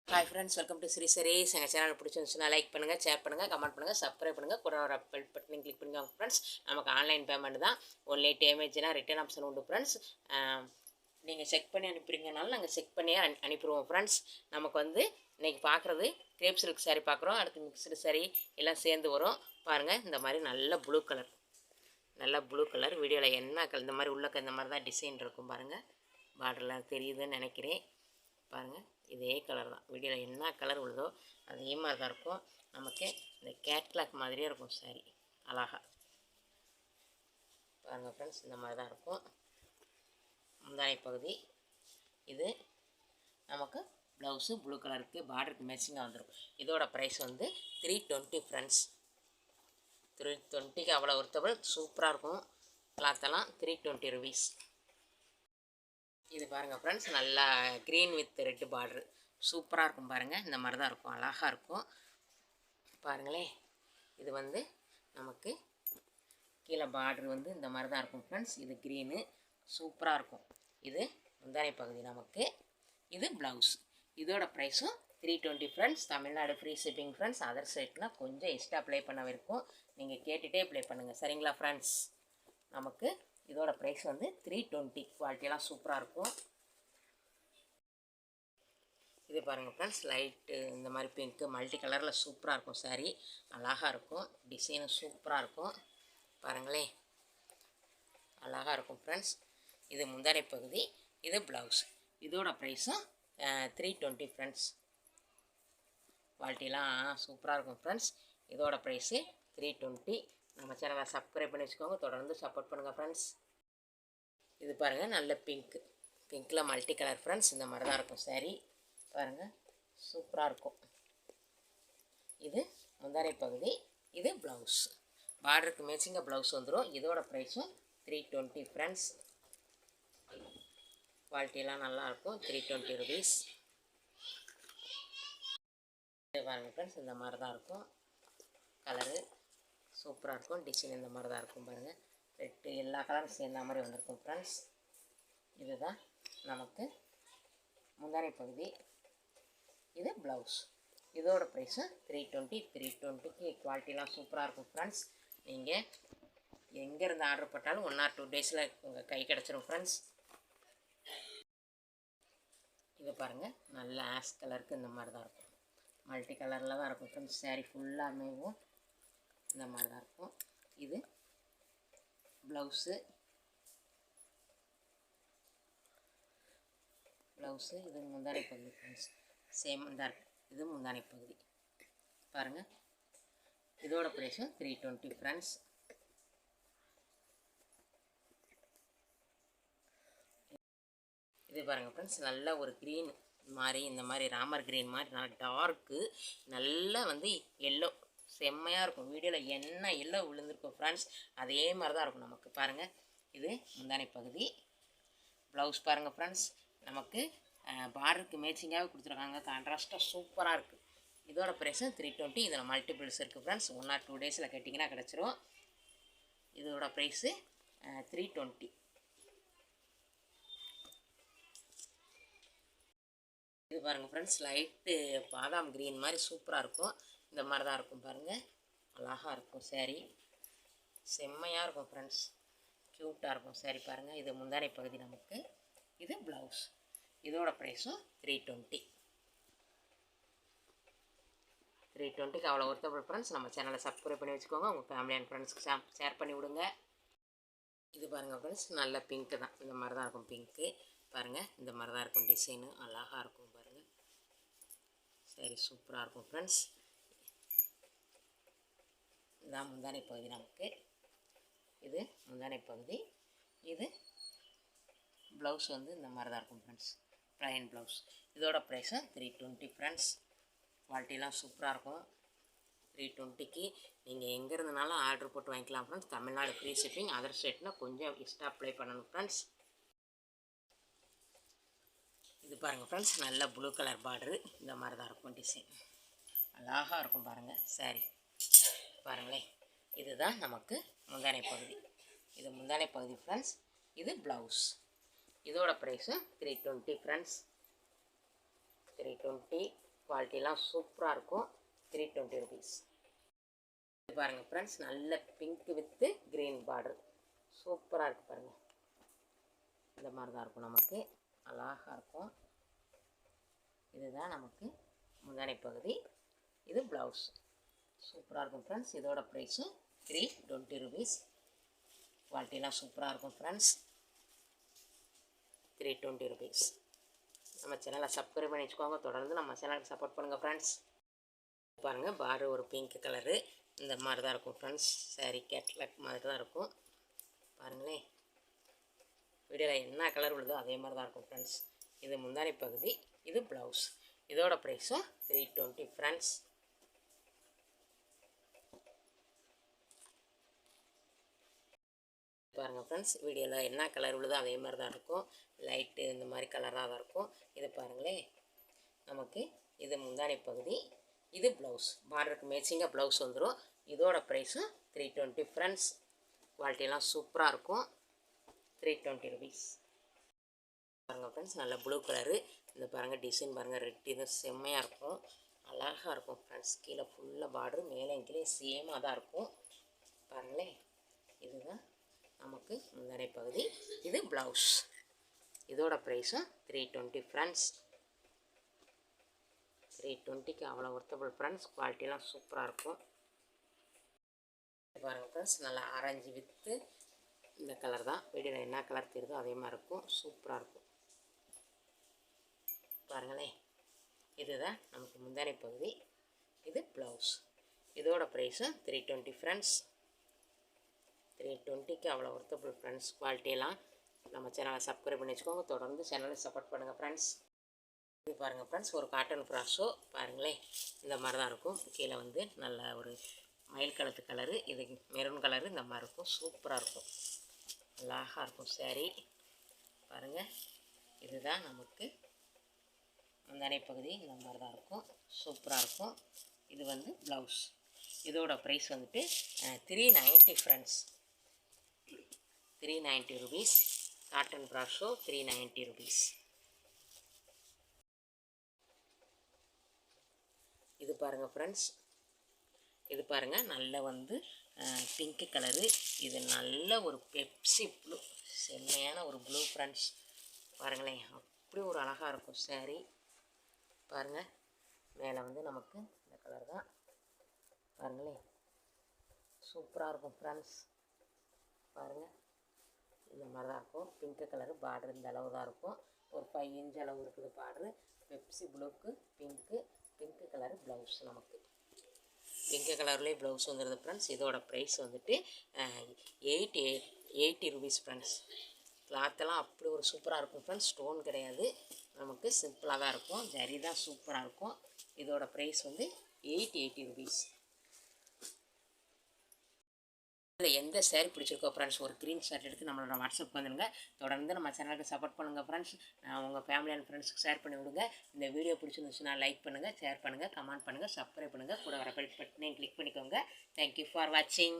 Hi friends, welcome to sarees. எங்கள் channel பிடிச்சிருந்துச்சுன்னா like பண்ணுங்கள், ஷேர் பண்ணுங்கள், கமெண்ட் பண்ணுங்கள், சப்ஸ்கிரைப் பண்ணுங்கள், கூட ஒரு பெல் பட்டனையும் கிளிக் பண்ணுங்கள் ஃப்ரெண்ட்ஸ். நமக்கு ஆன்லைன் பேமெண்ட் தான். ஒன்லி டேமேஜ்னா ரிட்டர்ன் ஆப்ஷன் உண்டு ஃப்ரெண்ட்ஸ். நீங்கள் செக் பண்ணி அனுப்புறீங்கனாலும் நாங்கள் செக் பண்ணியே அனுப்பிடுவோம் ஃப்ரெண்ட்ஸ். நமக்கு வந்து இன்றைக்கி பார்க்குறது கிரேப் சில்க் சாரீ பார்க்குறோம். அடுத்து மிக்ஸ்டு சாரீ எல்லாம் சேர்ந்து வரும் பாருங்கள். இந்த மாதிரி நல்ல ப்ளூ கலர் வீடியோவில் என்ன கலர் இந்த மாதிரி உள்ளக்க இந்த மாதிரி தான் டிசைன் இருக்கும் பாருங்கள். பார்டர்லாம் தெரியுதுன்னு நினைக்கிறேன் பாருங்கள். இதே கலர் தான் வீடியோவில் என்ன கலர் உள்ளதோ அதே மாதிரி தான் இருக்கும். நமக்கு இந்த கேட்லாக் மாதிரியே இருக்கும் சாரி அழகா பாருங்கள் ஃப்ரெண்ட்ஸ். இந்த மாதிரி தான் இருக்கும் முந்தானை பகுதி. இது நமக்கு ப்ளவுஸு ப்ளூ கலருக்கு பார்டருக்கு மேட்சிங்காக வந்துடும். இதோட ப்ரைஸ் வந்து 320 ஃப்ரெண்ட்ஸ். 320க்கு அவ்வளோ ஒருத்தவள் சூப்பராக இருக்கும். கிளாத்தெல்லாம் 320 ருபீஸ். இது பாருங்கள் ஃப்ரெண்ட்ஸ், நல்லா க்ரீன் வித் ரெட்டு பார்ட்ரு சூப்பராக இருக்கும் பாருங்கள். இந்த மாதிரி தான் இருக்கும், அழகாக இருக்கும் பாருங்களேன். இது வந்து நமக்கு கீழே பார்ட்ரு வந்து இந்த மாதிரி தான் இருக்கும் ஃப்ரெண்ட்ஸ். இது க்ரீனு சூப்பராக இருக்கும். இது முந்தானை பகுதி நமக்கு. இது ப்ளவுஸ். இதோட ப்ரைஸும் 320 friends. Tamil Nadu free shipping friends. Other சைட்னால் கொஞ்சம் எக்ஸ்ட்ரா அப்ளை பண்ண இருக்கும். நீங்கள் கேட்டுகிட்டே அப்ளை பண்ணுங்கள் சரிங்களா ஃப்ரெண்ட்ஸ். நமக்கு இதோட ப்ரைஸ் வந்து 320. குவாலிட்டியெல்லாம் சூப்பராக இருக்கும். இது பாருங்கள் ஃப்ரெண்ட்ஸ், லைட்டு இந்த மாதிரி பிங்க்கு மல்டி கலரில் சூப்பராக இருக்கும் சாரீ. அழகாக இருக்கும், டிசைனும் சூப்பராக இருக்கும் பாருங்களேன், அழகாக இருக்கும் ஃப்ரெண்ட்ஸ். இது முந்தானை பகுதி, இது ப்ளவுஸ். இதோட ப்ரைஸும் 320 ஃப்ரெண்ட்ஸ். குவாலிட்டிலாம் சூப்பராக இருக்கும் ஃப்ரெண்ட்ஸ். இதோட ப்ரைஸு 320. நம்ம சேனலை சப்ஸ்கிரைப் பண்ணி வச்சுக்கோங்க, தொடர்ந்து சப்போர்ட் பண்ணுங்கள் ஃப்ரெண்ட்ஸ். இது பாருங்கள், நல்ல பிங்க்கில் மல்டி கலர் ஃப்ரெண்ட்ஸ். இந்த மாதிரி தான் இருக்கும் சாரீ பாருங்கள், சூப்பராக இருக்கும். இது முந்தானை பகுதி, இது ப்ளவுஸ். பார்டருக்கு மேட்சிங்காக ப்ளவுஸ் வந்துடும். இதோட ப்ரைஸும் 320 ஃப்ரெண்ட்ஸ். குவாலிட்டியெல்லாம் நல்லாயிருக்கும். 320 ருபீஸ். இது பாருங்கள் ஃப்ரெண்ட்ஸ், இந்த மாதிரி தான் இருக்கும். கலரு சூப்பராக இருக்கும். டிசைன் இந்த மாதிரி தான் இருக்கும் பாருங்கள். ரெட்டு எல்லா கலரும் சேர்ந்த மாதிரி வந்திருக்கும் ஃப்ரெண்ட்ஸ். இதுதான் நமக்கு முந்தானை பகுதி, இது ப்ளவுஸ். இதோட ப்ரைஸு 320. 320க்கு குவாலிட்டிலாம் சூப்பராக இருக்கும் ஃப்ரெண்ட்ஸ். நீங்கள் எங்கேருந்து ஆர்டர் போட்டாலும் 1 or 2 டேஸில் உங்கள் கை கிடச்சிரும் ஃப்ரெண்ட்ஸ். இது பாருங்கள், நல்ல ஆஷ் கலருக்கு இந்த மாதிரி தான் இருக்கும். மல்டி கலரில் தான் இருக்கும் ஃப்ரெண்ட்ஸ். சாரீ ஃபுல்லாமேவும் இந்த மாதிரி தான் இருக்கும். இது ப்ளவுஸு. இது முந்தானை பகுதி ஃப்ரெண்ட்ஸ். சேம் தான் இருக்குது. இது முந்தானை பகுதி பாருங்கள். இதோட ப்ரைஸும் 320 ஃப்ரெண்ட்ஸ். இது பாருங்கள் ஃப்ரெண்ட்ஸ், நல்ல ஒரு க்ரீன் மாதிரி, இந்த மாதிரி ராமர் க்ரீன் மாதிரி நல்லா டார்க்கு, நல்லா வந்து எல்லோ செம்மையாக இருக்கும். வீடியோவில் என்ன எல்லோ விழுந்திருக்கும் ஃப்ரெண்ட்ஸ், அதே மாதிரி தான் இருக்கும் நமக்கு பாருங்கள். இது முந்தானை பகுதி. ப்ளவுஸ் பாருங்கள் ஃப்ரெண்ட்ஸ், நமக்கு பார்டருக்கு மேட்சிங்காகவே கொடுத்துருக்காங்க. கான்ட்ராஸ்ட்டாக சூப்பராக இருக்குது. இதோட ப்ரைஸு 320. இதில் மல்டிபிள்ஸ் இருக்குது ஃப்ரெண்ட்ஸ். 1 or 2 டேஸில் கட்டிங்கன்னா கிடச்சிரும். இதோட ப்ரைஸு 320. இது பாருங்கள் ஃப்ரெண்ட்ஸ், லைட்டு பாதாம் க்ரீன் மாதிரி சூப்பராக இருக்கும். இந்த மாதிரி தான் இருக்கும் பாருங்கள், அழகாக இருக்கும் சாரீ. செம்மையாக இருக்கும் ஃப்ரெண்ட்ஸ், க்யூட்டாக இருக்கும் சாரீ பாருங்கள். இது முந்தானை பகுதி நமக்கு. இது ப்ளவுஸ். இதோட ப்ரைஸும் 320. 320க்கு அவ்வளோ ஒர்த்தபிள் ஃப்ரெண்ட்ஸ். நம்ம சேனலை சப்ஸ்கிரைப் பண்ணி வச்சுக்கோங்க, உங்கள் ஃபேமிலி அண்ட் ஃப்ரெண்ட்ஸ்க்கு ஷேர் பண்ணி விடுங்க. இது பாருங்கள் ஃப்ரெண்ட்ஸ், நல்ல பிங்க்கு தான். இந்த மாதிரி தான் இருக்கும் பிங்க்கு பாருங்கள். இந்த மாதிரி தான் இருக்கும் டிசைனு, அழகாக இருக்கும் பாருங்கள். சரி, சூப்பராக இருக்கும் ஃப்ரெண்ட்ஸ். இதுதான் முந்தானை பகுதி நமக்கு. இது முந்தானை பகுதி. இது ப்ளவுஸ் வந்து இந்த மாதிரி தான் இருக்கும் ஃப்ரெண்ட்ஸ், ப்ளைன் ப்ளவுஸ். இதோட ப்ரைஸும் 320 ஃப்ரெண்ட்ஸ். குவாலிட்டிலாம் சூப்பராக இருக்கும். 320க்கு நீங்கள் எங்கே இருந்தனாலும் ஆர்டர் போட்டு வாங்கிக்கலாம் friends. Tamil Nadu free shipping. Other ஸ்டேட்னால் கொஞ்சம் எக்ஸ்ட்ரா அப்ளை பண்ணணும் ஃப்ரெண்ட்ஸ். இது பாருங்கள் ஃப்ரெண்ட்ஸ், நல்ல ப்ளூ கலர் பார்டரு. இந்த மாதிரி தான் இருக்கும் டிசைன், அழகாக இருக்கும் பாருங்கள் சாரீ பாருங்களேன். இதுதான் நமக்கு முந்தானை பகுதி. இது முந்தானை பகுதி ஃப்ரெண்ட்ஸ். இது ப்ளவுஸ். இதோட ப்ரைஸு 320 ஃப்ரெண்ட்ஸ். 320. குவாலிட்டிலாம் சூப்பராக இருக்கும். 320 rupees. பாருங்கள் ஃப்ரெண்ட்ஸ், நல்ல பிங்க் வித்து க்ரீன் பார்டர் சூப்பராக இருக்குது பாருங்கள். இந்த மாதிரி தான் இருக்கும், நமக்கு அழகாக இருக்கும். இதுதான் நமக்கு முந்தானை பகுதி, இது ப்ளவுஸ். சூப்பராக இருக்கும் ஃப்ரெண்ட்ஸ். இதோட ப்ரைஸு 320 rupees. குவாலிட்டிலாம் சூப்பராக இருக்கும் ஃப்ரெண்ட்ஸ். 320 rupees. நம்ம சேனலை சப்ஸ்கிரைப் பண்ணி வச்சுக்கோங்க. தொடர்ந்து நம்ம சேனலுக்கு சப்போர்ட் பண்ணுங்கள் ஃப்ரெண்ட்ஸ். பாருங்கள், பார்டர் ஒரு பிங்க் கலரு இந்த மாதிரி தான் இருக்கும் ஃப்ரெண்ட்ஸ். சாரீ கேட்லாக் மாதிரி தான் இருக்கும். பாருங்களேன், வீடியோவில் என்ன கலர் விழுதோ அதே மாதிரி தான் இருக்கும் ஃப்ரெண்ட்ஸ். இது முந்தானை பகுதி, இது ப்ளவுஸ். இதோட ப்ரைஸும் 320 ஃப்ரெண்ட்ஸ். பாருங்கள் ஃப்ரெண்ட்ஸ், வீடியோவில் என்ன கலர் விழுதோ அதே மாதிரி தான் இருக்கும். லைட்டு இந்த மாதிரி கலராக தான் இருக்கும். இது பாருங்களேன், நமக்கு இது முந்தானை பகுதி, இது ப்ளவுஸ். பார்டருக்கு மேட்சிங்காக ப்ளவுஸ் வந்துடும். இதோட ப்ரைஸும் 320 ஃப்ரெண்ட்ஸ். குவாலிட்டியெல்லாம் சூப்பராக இருக்கும். 320 rupees. பாருங்கள் ஃப்ரெண்ட்ஸ், நல்ல ப்ளூ கலரு. இந்த பாருங்கள் டிசைன் பாருங்கள், ரெட் இது செம்மையாக இருக்கும், அழகாக இருக்கும் ஃப்ரெண்ட்ஸ். கீழே ஃபுல்லாக பார்டரு, மேலே கீழே சேமாக தான் இருக்கும். பாருங்களேன், இதுதான் நமக்கு முந்தானை பகுதி, இது ப்ளவுஸ். இதோட ப்ரைஸும் 320 ஃப்ரெண்ட்ஸ். 320க்கு அவ்வளோ ஒர்த்தபிள் ஃப்ரெண்ட்ஸ். குவாலிட்டிலாம் சூப்பராக இருக்கும். பாருங்கள் ஃப்ரெண்ட்ஸ், நல்லா ஆரஞ்சு வித்து இந்த கலர் தான். வீடியோவில் என்ன கலர் தெரியுதோ அதே மாதிரி இருக்கும், சூப்பராக இருக்கும். பாருங்களேன், இதுதான் நமக்கு முந்தானை பகுதி, இது ப்ளவுஸ். இதோட ப்ரைஸும் 320 ஃப்ரெண்ட்ஸ். 320க்கு அவ்வளோ ஒர்த்தபிள் ஃப்ரெண்ட்ஸ். குவாலிட்டியெல்லாம் நம்ம சேனலை சப்ஸ்கிரைப் பண்ணி வச்சுக்கோங்க. தொடர்ந்து சேனலை சப்போர்ட் பண்ணுங்கள் ஃப்ரெண்ட்ஸ். இது பாருங்கள் ஃப்ரெண்ட்ஸ், ஒரு காட்டன் ஃப்ராஷோ பாருங்களேன், இந்த மாதிரி தான் இருக்கும். கீழே வந்து நல்ல ஒரு மயில் கலத்து கலரு, இது மெரூன் கலரு, இந்த மாதிரி இருக்கும். சூப்பராக இருக்கும், அழகாக இருக்கும் சாரீ. பாருங்கள், இதுதான் நமக்கு முந்தானை பகுதி, இந்த மாதிரி தான் இருக்கும், சூப்பராக இருக்கும். இது வந்து ப்ளவுஸ். இதோட ப்ரைஸ் வந்துட்டு 390 ஃப்ரெண்ட்ஸ். 390 rupees. Cotton ப்ராஷோ 390 rupees. இது பாருங்கள் ஃப்ரெண்ட்ஸ், இது பாருங்கள், நல்ல வந்து பிங்க் கலரு. இது நல்ல ஒரு பெப்சி ப்ளூ, செம்மையான ஒரு ப்ளூ ஃப்ரெண்ட்ஸ். பாருங்களேன், அப்படி ஒரு அழகாக இருக்கும் சாரீ. பாருங்கள், மேலே வந்து நமக்கு இந்த கலர் தான். பாருங்களேன், சூப்பராக இருக்கும் ஃப்ரெண்ட்ஸ். பாருங்கள், இந்த மாதிரி தான் இருக்கும். பிங்க் கலரு பார்டர் இந்த அளவு தான் இருக்கும். ஒரு 5 inch அளவு இருக்குது பார்டரு. பெப்சி ப்ளூக்கு பிங்க்கு கலரு ப்ளவுஸ். நமக்கு பிங்க் கலர்லேயே ப்ளவுஸ் வந்துடுது ஃப்ரெண்ட்ஸ். இதோட ப்ரைஸ் வந்துட்டு 80 rupees ஃப்ரெண்ட்ஸ். கிளாத்தெல்லாம் அப்படி ஒரு சூப்பராக இருக்கும் ஃப்ரெண்ட்ஸ். ஸ்டோன் கிடையாது, நமக்கு சிம்பிளாக தான் இருக்கும். ஜரி தான் சூப்பராக இருக்கும். இதோட ப்ரைஸ் வந்து 80 rupees. இதில் எந்த சேரீ பிடிச்சிருக்கோ ஃப்ரெண்ட்ஸ், ஒரு ஸ்க்ரீன்ஷாட் எடுத்து நம்மளோட வாட்ஸ்அப் வந்துடுங்க. தொடர்ந்து நம்ம சேனலுக்கு சப்போர்ட் பண்ணுங்கள் ஃப்ரெண்ட்ஸ். உங்கள் ஃபேமிலி அண்ட் ஃப்ரெண்ட்ஸுக்கு ஷேர் பண்ணி விடுங்க. இந்த வீடியோ பிடிச்சிருந்துச்சுன்னா லைக் பண்ணுங்கள், ஷேர் பண்ணுங்கள், கமெண்ட் பண்ணுங்கள், சப்ஸ்கிரைப் பண்ணுங்கள். கூட வர பெல் பட்டனையும் கிளிக் பண்ணிக்கோங்க. தேங்க்யூ ஃபார் வாட்சிங்.